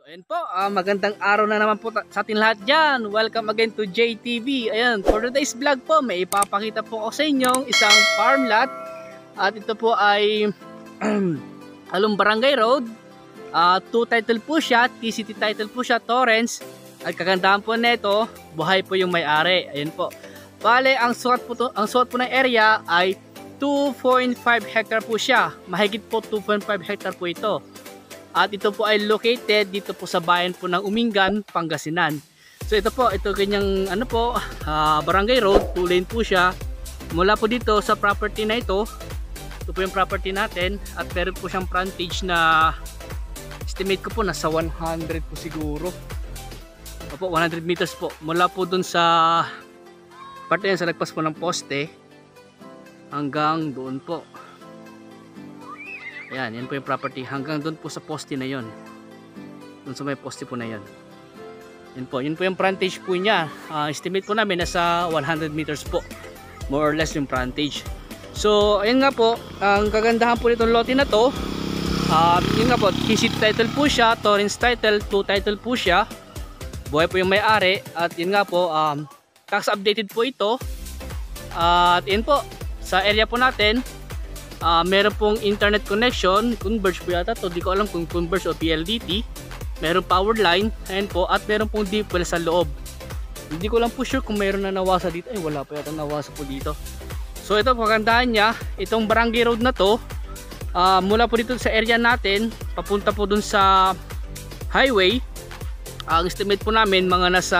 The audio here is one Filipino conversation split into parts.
Ayan po, magandang araw na naman po sa atin lahat dyan. Welcome again to JTV. Ayan, for today's vlog po, may ipapakita po ako sa inyong isang farm lot. At ito po ay Along Barangay Road. 2 title po siya, TCT title po siya, Torrens. At kagandahan po nito, buhay po yung may-ari. Ayan po. Bale, ang sukat po ng area ay 2.5 hectare po siya. Mahigit po 2.5 hectare po ito. At ito po ay located dito po sa bayan po ng Umingan, Pangasinan. So ito po, ito kanyang Barangay Road, 2 lane po siya. Mula po dito sa property na ito po yung property natin. At meron po siyang frontage na estimate ko po nasa 100 po siguro. Opo, 100 meters po. Mula po dun sa parte yan sa lagpas po ng poste hanggang doon po. Ayan, yan po yung property. Hanggang doon po sa poste na yon. Doon sa may poste po na yon. Yan po. Yun po yung frontage po niya. Estimate po namin nasa 100 meters po. More or less yung frontage. So, ayun nga po. Ang kagandahan po nitong lote na to. Yun nga po. TCT title po siya. Torrens title. 2 title po siya. Buhay po yung may-ari. At yun nga po. Tax updated po ito. At yun po. Sa area po natin. Meron pong internet connection, Converge po yata to, di ko alam kung Converge o PLDT. Meron power line, ayan po, at meron pong deep well sa loob. Hindi ko lang po sure kung meron na nawasa dito. Ay, wala pa yata nawasa po dito. So ito, kagandahan niya, itong Barangay Road na to, mula po dito sa area natin, papunta po dun sa highway. Ang estimate po namin mga nasa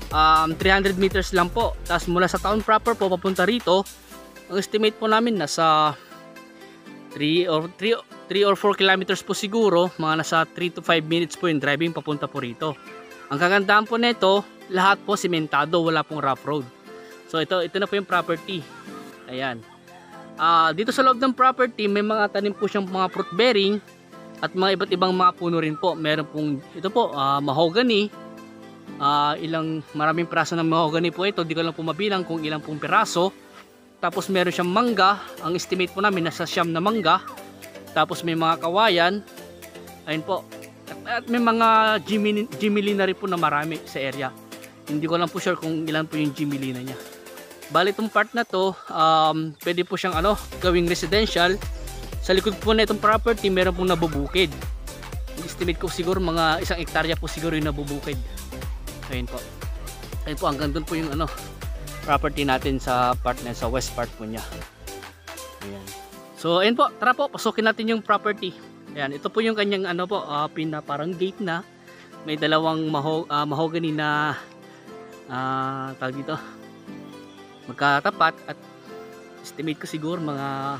300 meters lang po. Tapos mula sa town proper po papunta rito, ang estimate po namin nasa 3 or 4 kilometers po siguro, mga nasa 3 to 5 minutes po yung driving papunta po rito. Ang kagandahan po nito, lahat po sementado, wala pong rough road. So ito na po yung property. Ayan. Dito sa loob ng property, may mga tanim po siyang mga fruit bearing at mga iba't ibang mga puno rin po. Meron pong ito po, mahogany. Maraming piraso ng mahogany po ito. Di ko lang po mabilang kung ilang pong piraso. Tapos meron siyang mangga. Ang estimate po namin nasa 9 na mangga. Tapos may mga kawayan. Ayun po. At may mga Gimilina rin po na marami sa area. Hindi ko lang po sure kung ilan po yung Gimilina niya. Bali itong part na to, pwede po siyang gawing residential. Sa likod po na itong property, meron pong nabubukid. Ang estimate ko siguro mga 1 hektarya po siguro yung nabubukid. Ayun po. Ayun po, hanggang doon po yung property natin sa part na sa west part po niya. Ayan. So ayun po, tara po, pasukin natin yung property. Ayan, ito po yung kanyang parang gate na may dalawang mahogany na tawag dito, magkatapat, at estimate ko siguro mga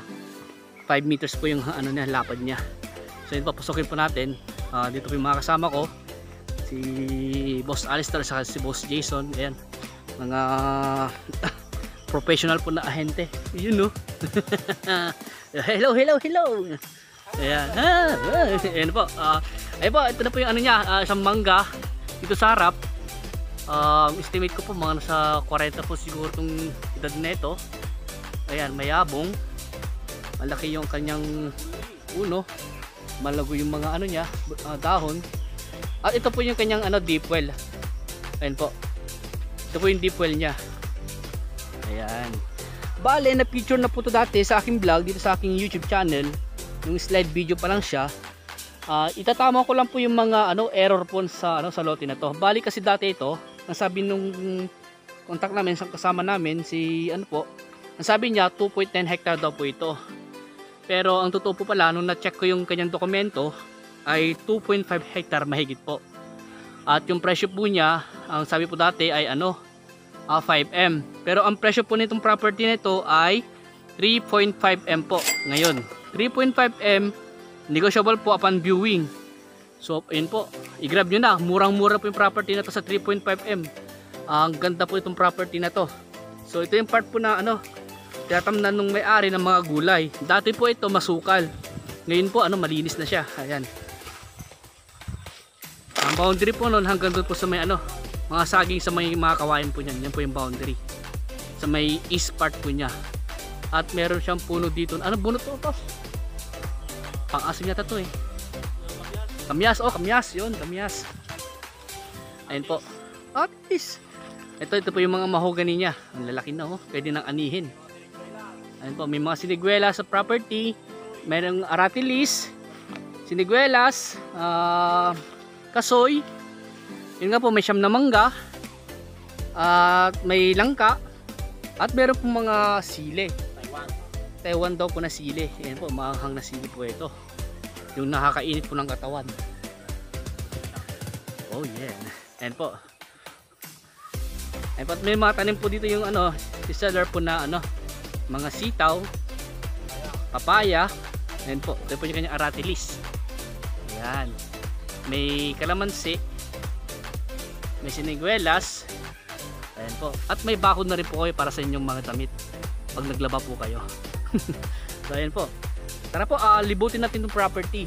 5 meters po yung lapad niya. So ayun po, pasukin po natin. Dito po yung mga kasama ko, si Boss Alistair at si Boss Jason. Ayan, mga professional po na ahente. Yun, no? Hello. Ayan. Ayan po. Ayun po, ito na po yung niya, isang mangga dito sa harap. Estimate ko po mga nasa 40 po siguro itong edad na ito. Ayan, mayabong. Malaki yung kanyang uno. Malago yung mga niya, dahon. At ito po yung kanyang deep well. Ayan po. Ito po yung deep well niya. Ayan. Bale, na-picture na po ito dati sa aking vlog, dito sa aking YouTube channel. Yung slide video pa lang siya. Itatama ko lang po yung mga error po sa lote na to. Bali kasi dati ito, ang sabi nung contact namin, sa kasama namin, ang sabi niya 2.9 hectare daw po ito. Pero ang totoo po pala, nung na-check ko yung kanyang dokumento, ay 2.5 hectare mahigit po. At yung presyo po niya, ang sabi po dati ay 5M. Pero ang presyo po nitong property nito ay 3.5M po ngayon. 3.5M, negotiable po upon viewing. So ayun po, i-grab nyo na. Murang-mura po yung property na to sa 3.5M. Ang ganda po itong property na to. So ito yung part po na tinatamnan nung may-ari ng mga gulay. Dati po ito masukal. Ngayon po malinis na siya. Ayan. Ang boundary po noon hanggang doon po sa may mga saging sa may mga kawayan po niyan. Yan po yung boundary. Sa may east part po niya. At meron siyang puno dito. Bunot to? Pang-asim yata to eh. Kamyas, oh kamyas, yun, kamyas. Ayun po. At least. Ito po yung mga mahogany niya. Ang lalaki na, oh. Pwede nang anihin. Ayun po, may mga siniguela sa property. Mayroong aratilis, siniguelas, kasoy. Yun nga po, may siyam na mangga. At may langka. At meron po mga sili. Taiwan daw po na sili. Ayan po, maanghang na sili po ito. Yung nakakainit po ng katawan. Oh yeah. Ayan po. Ayan po, may mga tanim po dito yung ano, si seller po na ano, mga sitaw, papaya. Ayan po, ito po yung kanyang aratilis. Ayan. May kalamansi. May siniguelas. Ayan po. At may bakod na rin po kayo para sa inyong mga damit pag naglaba po kayo. So ayan po. Tara po, libutin natin itong property.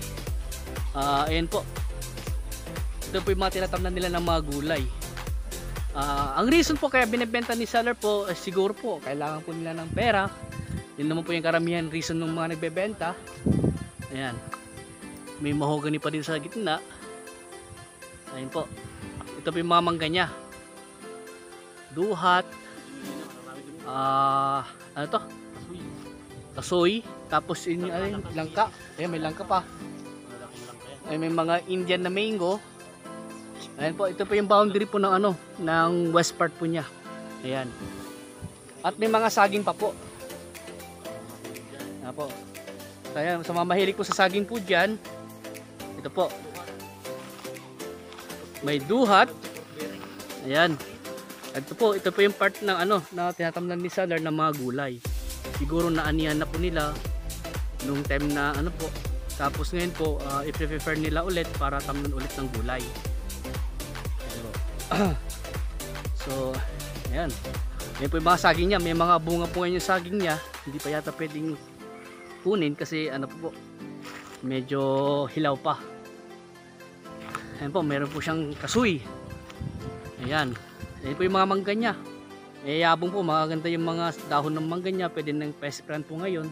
Ayan po. Ito po yung mga tinatamnan nila ng mga gulay. Ang reason po kaya binibenta ni seller po, siguro po kailangan po nila ng pera. Yun naman po yung karamihan reason ng mga nagbebenta. Ayan. May mahogany pa din sa gitna. Ayan po. Ito po yung mga mangga niya. Duhat. Ano to? Kasoy. Tapos yun yung langka. Ayan, may langka pa. Ayan, may mga Indian na mango. Ayan po, ito po yung boundary po ng ano, ng west part po niya. Ayan. At may mga saging pa po. Ayan po. Kaya sa mga mahilig po sa saging po dyan, ito po. May duhat. Ayan. Ito po yung part ng ano, na tinatamnan ni seller ng mga gulay. Siguro naanihan na po nila nung time na ano po. Tapos ngayon po, i-prefer nila ulit para tamnan ulit ng gulay. So, ayan. Ayan po yung mga saging niya. May mga bunga po ngayon yung saging niya. Hindi pa yata pwedeng kunin kasi ano po, medyo hilaw pa. Ayan po, meron po siyang kasoy. Ayan. Ayan po yung mga mangga niya. May yabong po, magaganda yung mga dahon ng mangga niya. Pwede nang pespran po ngayon.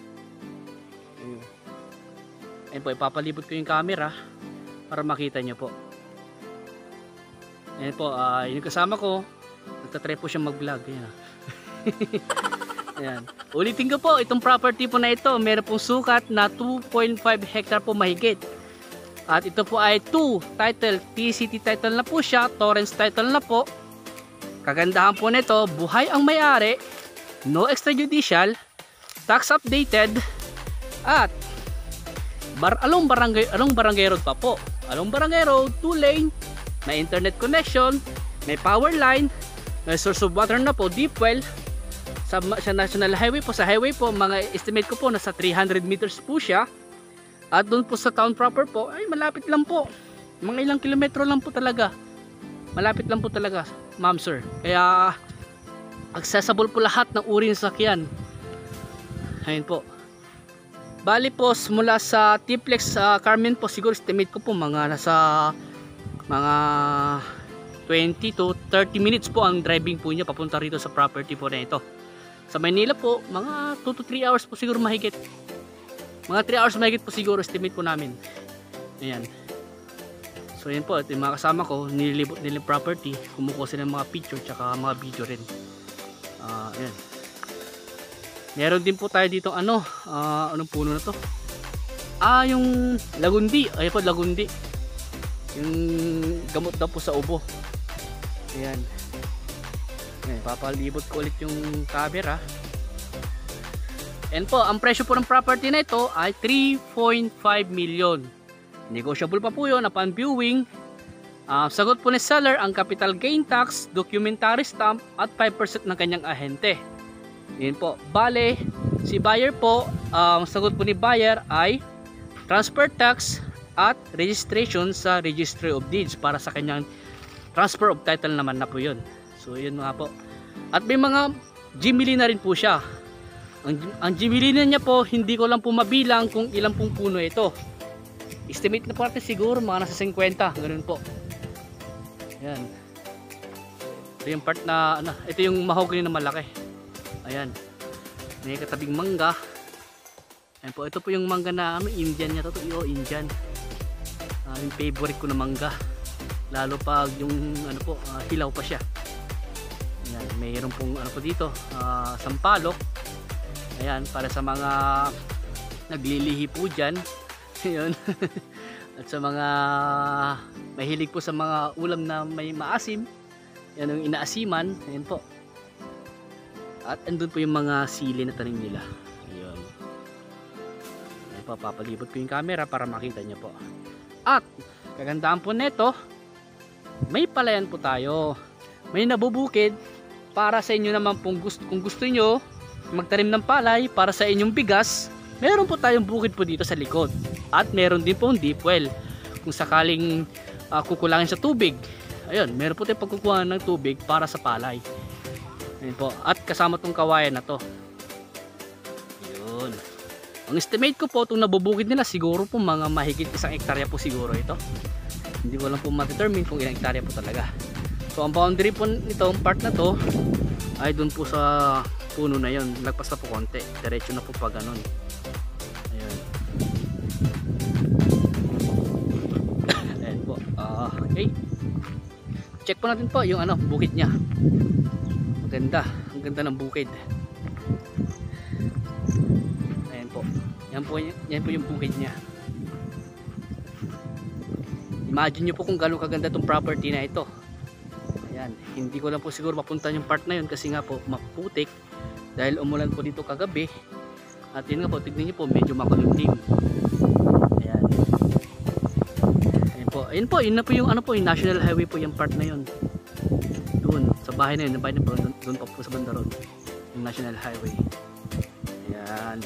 Ayan po, ipapalibot ko yung camera para makita nyo po. Ayan po, yung kasama ko, nagtatry po siya mag-vlog. Ayan. Ayan. Ulitin ko po, itong property po na ito, meron pong sukat na 2.5 hectare po mahigit. At ito po ay 2 title, TCT title na po siya, Torrens title na po. Kagandahan po nito, buhay ang may-ari, no extrajudicial, tax updated, at along barangay road pa po. Along barangay road, 2 lane, may internet connection, may power line, may source of water na po, deep well. Sa national highway po, sa highway po, mga estimate ko po nasa 300 meters po siya. At doon po sa town proper po, ay malapit lang po. Mga ilang kilometro lang po talaga. Malapit lang po talaga, ma'am sir. Kaya accessible po lahat ng uri ng sasakyan. Ayun po. Bali po, mula sa Tiplex Carmen po, siguro estimate ko po mga nasa mga 20 to 30 minutes po ang driving po niya papunta rito sa property po na ito. Sa Manila po, mga 2 to 3 hours po siguro mahigit. Mga 3 hours mahigit po siguro estimate po namin. Ayan. So yan po, ito yung mga kasama ko, nililibot nila yung property, kumukuha sila ng mga picture tsaka mga video rin. Ayan. Meron din po tayo dito anong puno na to? Yung lagundi. Ayan po, lagundi. Yung gamot daw po sa ubo. Ayan. Ayan, papalibot ko ulit yung camera. Ayan po, ang presyo po ng property na ito ay 3.5 million. Negotiable pa po yun upon viewing. Sagot po ni seller ang capital gain tax, documentary stamp at 5% ng kanyang ahente. Yan po. Bale, si buyer po, sagot po ni buyer ay transfer tax at registration sa Registry of Deeds para sa kanyang transfer of title naman na po yun. So yun nga po. At may mga Jimmy na rin po siya. Ang Jimmy niya po, hindi ko lang po mabilang kung ilang pong puno ito. Estimate na po natin siguro mga nasa 50, ganoon po. Ayan. Ito yung part na, ito yung mahogany na malaki. Ayan. May katabing mangga. Ayan po, ito po yung mangga na Indian niya to, Indian. Yung favorite ko na mangga. Lalo pag yung ano po, hilaw pa siya. Ayan, mayroon pong ano po dito, sampalok. Ayan, para sa mga naglilihi po dyan. Ayan. At sa mga mahilig po sa mga ulam na may maasim, yan yung inaasiman. Ayan po. At andun po yung mga sili na tanim nila. Ayan. Ayan po, papalibot ko yung camera para makita nyo po. At kagandaan po neto, may palayan po tayo. May nabubukid para sa inyo naman kung gusto nyo magtanim ng palay para sa inyong bigas. Meron po tayong bukid po dito sa likod. At meron din po deep well. Kung sakaling kukulangin sa tubig, ayun, meron po tayong pagkukuha ng tubig para sa palay. Ayun po. At kasama tong kawayan na to. Ayun. Ang estimate ko po itong nabubukid nila siguro po mga mahigit 1 hektarya po siguro ito. Hindi ko lang po ma-determine kung ilang hektarya po talaga. So ang boundary po nitong part na to ay dun po sa puno na yon. Lagpas na po konti. Diretso na po pa ganun. Ayan. Ayan po. Okay. Check po natin po yung ano, bukid niya. Maganda. Ang ganda ng bukid. Ayan po. Yan po yung bukid niya. Imagine nyo po kung gano'ng kaganda itong property na ito. Ayan, hindi ko lang po siguro mapunta yung part na yun kasi nga po maputik dahil umulan po dito kagabi. At yun nga po, tignan nyo po, medyo makulimlim. Ayan. Ayan po, yun na po yung ano po, yung national highway po yung part na yun. Doon, sa bahay na yun, doon pa po sa banda ron. Yung national highway. Ayan.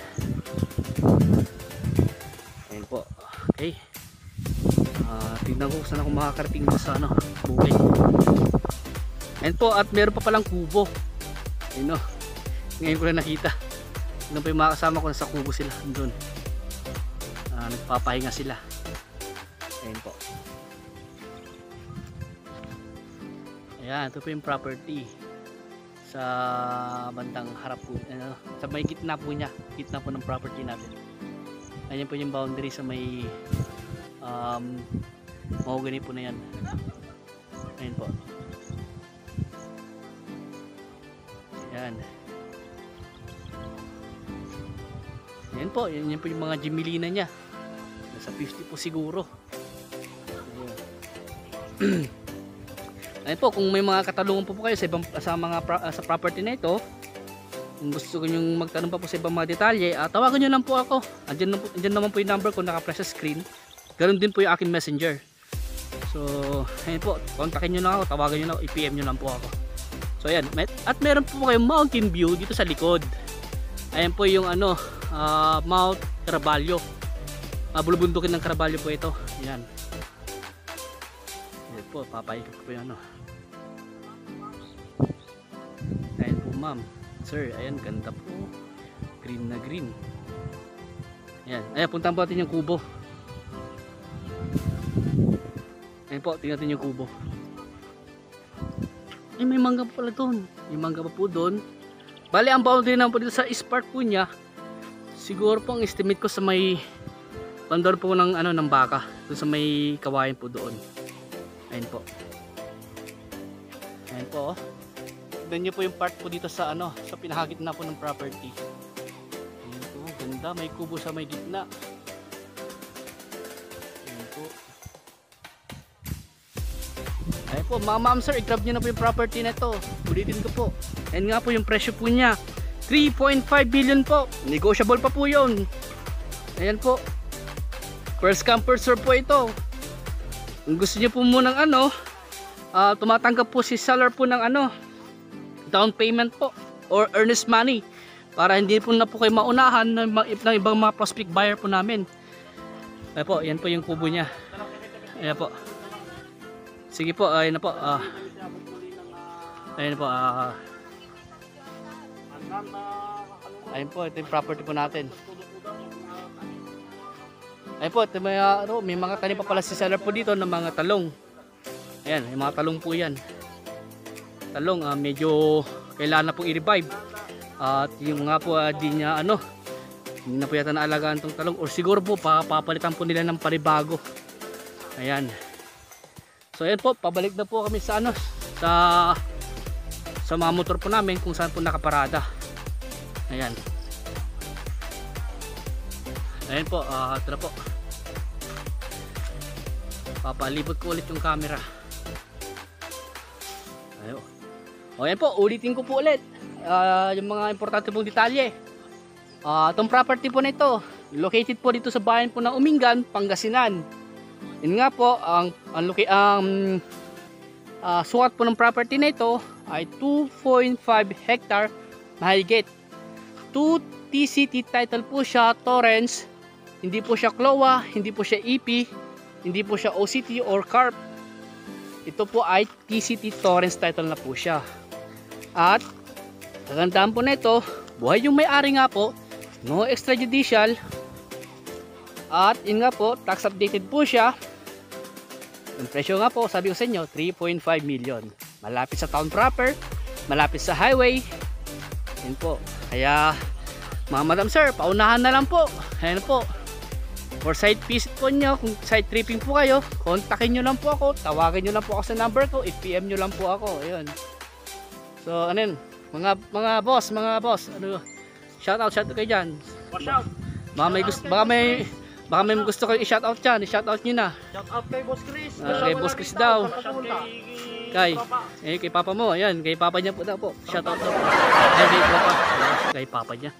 Ayan po, okay. Tignan ko saan ako makakarating sa ano, bukid. Ayan po, at meron pa palang kubo. Ayun o, ngayon ko na nakita. Yun po yung mga kasama ko, nasa kubo sila doon. Nagpapahinga sila. Ayan po. Ayan, ito po yung property sa bandang harap po, sa may gitna po niya, gitna po ng property natin. Ayan po yung boundary sa may mahogany po na yan. Ayan po. Ayan. Ayan po, yan po yung mga jimilina nya. Nasa 50 po siguro. Ayan. Ayan po, kung may mga katalungan po kayo sa property na ito, kung gusto ko yung magtanong pa po sa ibang mga detalye, tawagan nyo lang po ako. Andyan naman po yung number ko naka-press sa screen. Ganoon din po yung aking messenger. So, ayun po, kontakin nyo lang ako, tawagan nyo lang, i-PM nyo lang po ako. So, ayan, at meron po kayong mountain view dito sa likod. Ayan po yung ano, Mount Caraballo. Bulubundukin ng Caraballo po ito. Ayan. Ayan po, papayag ko po yung ano. Ayan po, ma'am. Sir, ayan, ganda po. Green na green. Ayan, ayan, puntahan po natin yung kubo. Ayan po, tingnan natin yung kubo. Ay, may mangga pa pala doon. May mangga pa po doon. Bali, ang boundary naman po dito sa east part po niya, siguro po ang estimate ko sa may bandor po ng, ano, ng baka. Doon sa may kawayan po doon. Ayan po. Ayan po, oh. Tignan nyo po yung part po dito sa, ano, sa pinakagitna po ng property. Ayan po, ganda. May kubo sa may gitna. Ayan po. Ayan po, mga ma'am sir, i-grab nyo na po yung property na ito. Ulitin ko po. Ayan nga po yung presyo po niya. 3.5 billion po. Negotiable pa po yun. Ayan po. First come first serve po ito. Kung gusto nyo po munang ano, tumatanggap po si seller po ng ano, down payment po or earnest money para hindi po na po kayo maunahan ng ibang mga prospect buyer po namin. Ayan po, yan po yung kubo niya. Ayan po. Sige po, ayun na po. Ayun po. Ayun po, ito yung property po natin. Ayun po, ito may mga tanim pa pala si seller po dito ng mga talong. Ayan, may mga talong po yan. Talong, medyo kailangan na pong i-revive. At yung nga po, di niya ano, hindi na po yata naalagaan itong talong. Or siguro po, papalitan po nila ng panibago. Ayan. So ayan po, pabalik na po kami sa ano, sa mga motor po namin kung saan po nakaparada. Ayan. Ayan po, tara po. Papalibot ko ulit yung camera. Ayo. O ayan po, ulitin ko po ulit yung mga importante pong detalye. Itong property po na ito, located po dito sa bayan po ng Umingan, Pangasinan. Yun nga po, ang sukat po ng property na ito ay 2.5 hectare mahigit. 2 TCT title po siya, Torrens. Hindi po siya CLOA, hindi po siya EP, hindi po siya OCT or CARP. Ito po ay TCT Torrens title na po siya. At kagandahan po na ito, buhay yung may-ari nga po, no extrajudicial. At yun nga po, tax updated po siya. Yung presyo nga po, sabi ko sa inyo, 3.5 million. Malapit sa town proper, malapit sa highway. Yun po. Kaya, mga madam sir, paunahan na lang po. Ayan po. For site visit po nyo, kung site tripping po kayo, kontakin nyo lang po ako, tawagan nyo lang po ako sa number ko, i-PM nyo lang po ako. Ayun. So, ano yun? Mga boss, ano, shoutout kayo dyan. Watch out. Baka may gusto kayo i-shoutout dyan, i-shoutout nyo na. Shout out kay Boss Chris. Kay Boss Chris daw. Kay Papa mo, ayan, kay Papa niya po daw po. Shoutout daw po. Ayan, kay Papa. Kay Papa niya.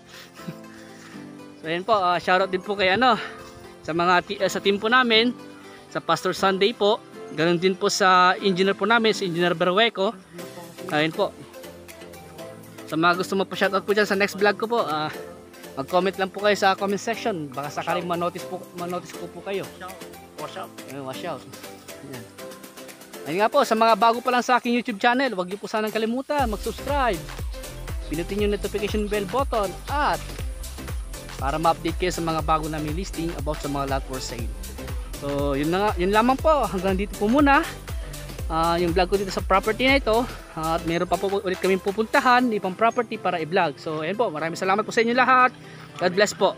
So ayan po, shoutout din po kay sa mga sa team po namin, sa Pastor Sunday po. Ganun din po sa engineer po namin, si Engineer Berweco. Ayan po. Sa mga gusto mo po shoutout po dyan sa next vlog ko po, mag-comment lang po kayo sa comment section. Baka sakaling ma-notice po kayo. Watch out. Watch out. Ayan. Ayun nga po, sa mga bago pa lang sa aking YouTube channel, huwag niyo po sanang kalimutan mag-subscribe. Pinutin yung notification bell button at para ma-update kayo sa mga bago namin listing about sa mga lot for sale. So yun lamang po, hanggang dito po muna yung vlog ko dito sa property na ito. At meron pa po ulit kaming pupuntahan ibang property para i-vlog. So ayan po, maraming salamat po sa inyo lahat. God bless po.